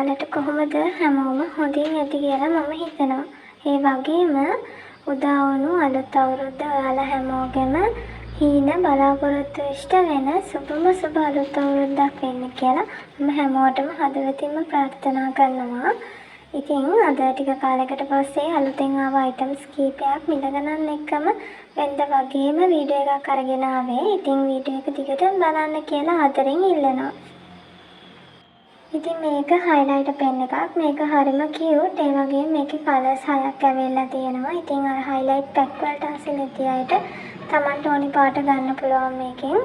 ඔයාලට කොහොමද හැමෝම හොඳින් ඇති කියලා මම හිතනවා. ඒ වගේම උදා වුණු අලුත් අවුරුද්ද ඔයාලා හැමෝගෙම හීන බලාපොරොත්තු ඉෂ්ට වෙන සුබ අලුත් අවුරුද්දක් වෙන්න කියලා මම හැමෝටම හදවතින්ම ප්‍රාර්ථනා කරනවා. ඉතින් අද ටික කාලයකට පස්සේ අලුතෙන් ආව අයිටම්ස් කීපයක් මිල ගණන් එක්කම වෙනද වගේම වීඩියෝ එකක් අරගෙන ආවේ. ඉතින් වීඩියෝ එක දිගටම බලන්න කියලා ආදරෙන් ඉල්ලනවා. ඉතින් මේක highlighter pen එකක්. මේක හරිම cute. ඒ වගේම මේකේ colors 6ක් ඇවිල්ලා තියෙනවා. ඉතින් අර highlight pack වලට ආසයි නැති අයට Tamanට ඕනි පාට ගන්න පුළුවන් මේකෙන්.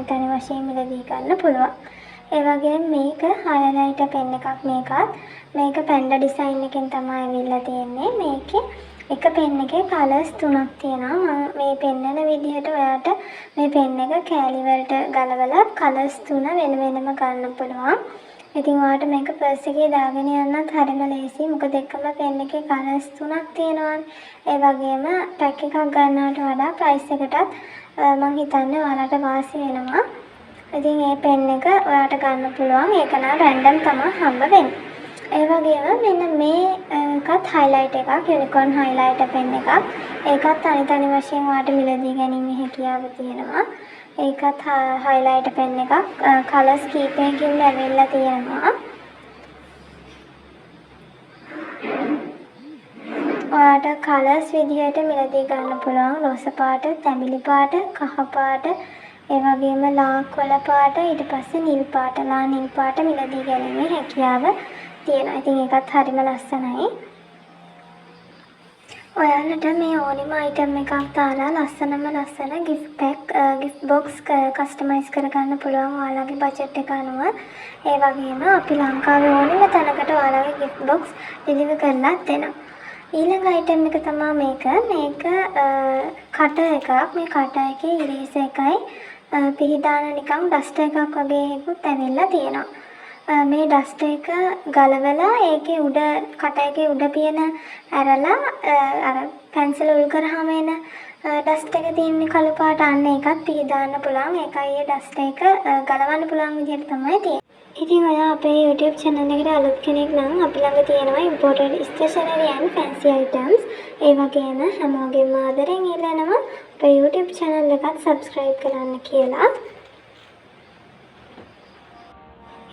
තනි වශයෙන් මිලදී ගන්න පුළුවන්. ඒ වගේම මේක highlighter pen එකක් මේකත්. මේක panda design එකෙන් තමයි ඇවිල්ලා තියෙන්නේ. මේකේ එක pen එකේ colors 3ක් තියෙනවා. මම මේ පෙන්නන විදිහට ඔයාලට මේ pen එක කෑලි වලට ගලවලා colors 3 වෙනම ගන්න පුළුවන්. ඉතින් ඔයාලට මේක පර්ස් එකේ දාගෙන යන්නත් හරිම ලේසියි. මොකද එකම පෙන් එකේ කලර්ස් 3ක් තියෙනවානේ. ඒ වගේම පැක් එකක් ගන්නවට වඩා ප්‍රයිස් එකටත් මම හිතන්නේ ඔයාලට වාසි වෙනවා. ඉතින් මේ පෙන් එක ඔයාලට ගන්න පුළුවන්. ඒක නා රැන්ඩම් තමයි හම්බ වෙන්නේ. ඒ වගේම මෙන්න මේකත් highlight එකක්, unicorn highlighter pen එකක්. ඒකත් තනි වශයෙන් ඔයාලට මිලදී ගැනීමේ හැකියාව තියෙනවා. ඒකත් highlighter pen එකක්. colors කීපයකින් ලැබෙලා තියෙනවා. ඔයාලට colors විදිහට මිලදී ගන්න පුළුවන්. රෝස පාට, තැඹිලි පාට, කහ පාට, ඒ වගේම ලා කොළ පාට, ඊට පස්සේ නිල් පාට, ලා නිල් පාට මිලදී ගැනීමේ හැකියාව තියෙනවා. ඉතින් ඒකත් හරිම ලස්සනයි. ඔයාලට මේ ඕනිම අයිටම් එකක් දාලා ලස්සන gift box කස්ටමයිස් කරගන්න පුළුවන් ඔයාලගේ බජට් එක අනුව. ඒ වගේම අපි ලංකාවේ ඕනිම තැනකට ඔයාලගේ gift box ඩෙලිවර් කරලා දෙනවා. ඊළඟ අයිටම් එක තමයි මේක. මේක කටර් එකක්. මේ කටර් එකේ ඉරේසර් එකයි පිහිදාන නිකන් ඩස්ටර් එකක් වගේ එකකුත් ඇවිල්ලා තියෙනවා. මේ ඩස්ටර් එක ගලවලා ඒකේ උඩ කට එකේ උඩ පියන ඇරලා අර පැන්සල උල් කරාම එන ඩස්ටර් එක තියෙන කළු පාට අන්න ඒකත් පිහදාන්න පුළුවන්. ඒකයි ඒ ඩස්ටර් එක ගලවන්න පුළුවන් විදිහට තමයි තියෙන්නේ. ඉතින් ඔයා අපේ YouTube channel එකට අලුත් කෙනෙක් නම් අපි ළඟ තියෙනවා imported stationery and fancy items. ඒ වගේම හැමෝගෙම ආදරෙන් ඉල්ලනවා අපේ YouTube channel එකත් subscribe කරන්න කියලා.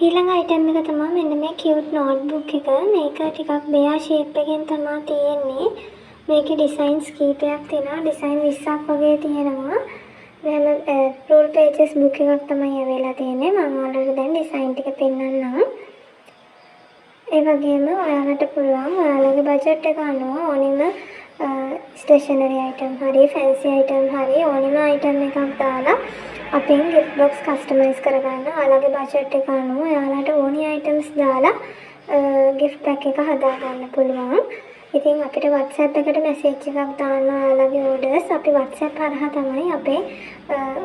ඊළඟ අයිටම් එක තමයි මෙන්න මේ cute notebook එක. මේක ටිකක් bear shape එකෙන් තමයි තියෙන්නේ. මේකේ designs කීපයක් තියෙනවා. design 20ක් වගේ තියෙනවා. මෙන්න rule pages book එකක් තමයි ඇවිල්ලා තියෙන්නේ. මම ඔයාලට දැන් design ටික පෙන්නන්නම්. ඒ වගේම ඔයාලට පුළුවන් ඔයාලගේ budget එක අනුව ඕනිම stationery item හරි fancy item හරි ඕනිම item එකක් දාලා අපෙන් gift box customize කරගන්න. ඔයාලගේ budget එක අනුව ඔයාලට ඕනි items දාලා gift pack එක හදාගන්න පුළුවන්. ඉතින් අපිට WhatsApp එකට message එකක් දාන්න ඔයාලගේ orders. අපි WhatsApp හරහා තමයි අපේ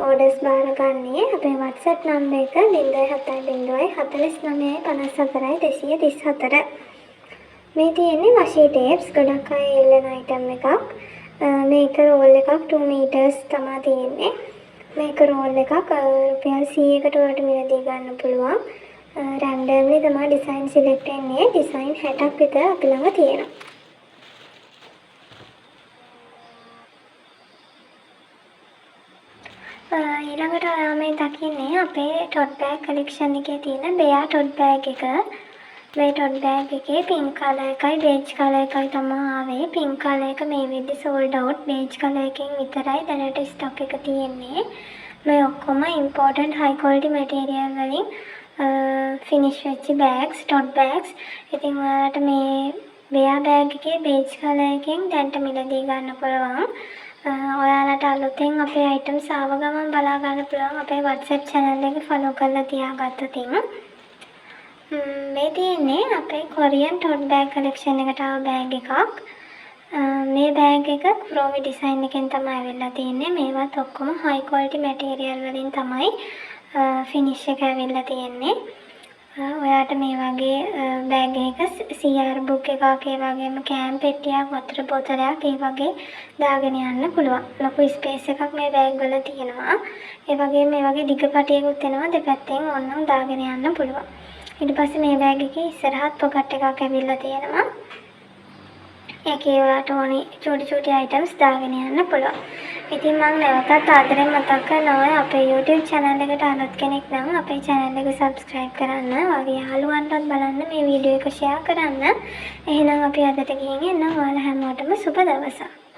orders බාරගන්නේ. අපේ WhatsApp number එක 0700 49 54 234. මේ තියෙන්නේ washi tapes. ගොඩක් අය ඉල්ලන item එකක්. මේක roll එකක් 2 meters තමයි තියෙන්නේ. මේක roll එකක් රුපියල් 100කට වලට මිලදී ගන්න පුළුවන්. randomly තමයි design select වෙන්නේ. design 60ක් විතර අපි ළඟ තියෙනවා. ඊළඟට ඔයා මේ දකින්නේ අපේ tote bag collection එකේ තියෙන bear tote bag එක. මේ tote bag එකේ pink color එකයි beige color එකයි තමයි ආවේ. pink color එක මේ විදිහ sold out. beige color එකෙන් විතරයි දැනට stock එක තියෙන්නේ. මේ ඔක්කොම imported high quality material වලින් finish වෙච්ච bags, tote bags. ඉතින් ඔයාලට මේ bear bag එකේ beige color එකෙන් දැනට මිලදී ගන්න පුළුවන්. ඔයාලට අලුතෙන් අපේ items ආව ගමන් බලා ගන්න පුළුවන් අපේ WhatsApp channel එක follow කරලා තියාගත්තොත්. මේ තියෙන්නේ අපේ Korean tote bag collection එකට ආව bag එකක්. මේ bag එක Kuromi design එකෙන් තමයි ඇවිල්ලා තියෙන්නේ. මේවත් ඔක්කොම high quality material වලින් තමයි finish එක ඇවිල්ලා තියෙන්නේ. ඔයාට මේ වගේ බෑග් එකක CR book එකක් ඒ වගේම කෑම් පෙට්ටියක් වතුර බෝතලයක් ඒ වගේ දාගෙන යන්න පුළුවන්. ලොකු ස්පේස් එකක් මේ බෑග් වල තියෙනවා. ඒ වගේම මේ වගේ දිග පටියකුත් එනවා දෙපැත්තෙන් ඕනනම් දාගෙන යන්න පුළුවන්. ඊට පස්සේ මේ බෑග් එකේ ඉස්සරහත් පොකට් එකක් ඇවිල්ලා තියෙනවා. ඒකේ ඔයාලට ඕනේ චූටි අයිටම්ස් දාගෙන යන්න පුළුවන්. ඉතින් මම නැවතත් ආදරෙන් මතක් කරනවා අපේ YouTube channel එකට අලුත් කෙනෙක් නම් අපේ channel එක subscribe කරන්න. වගේ යාළුවන්ටත් බලන්න මේ වීඩියෝ එක share කරන්න. එහෙනම් අපි අදට ගිහින් එන්නම්. ඔයාලා හැමෝටම සුබ දවසක්.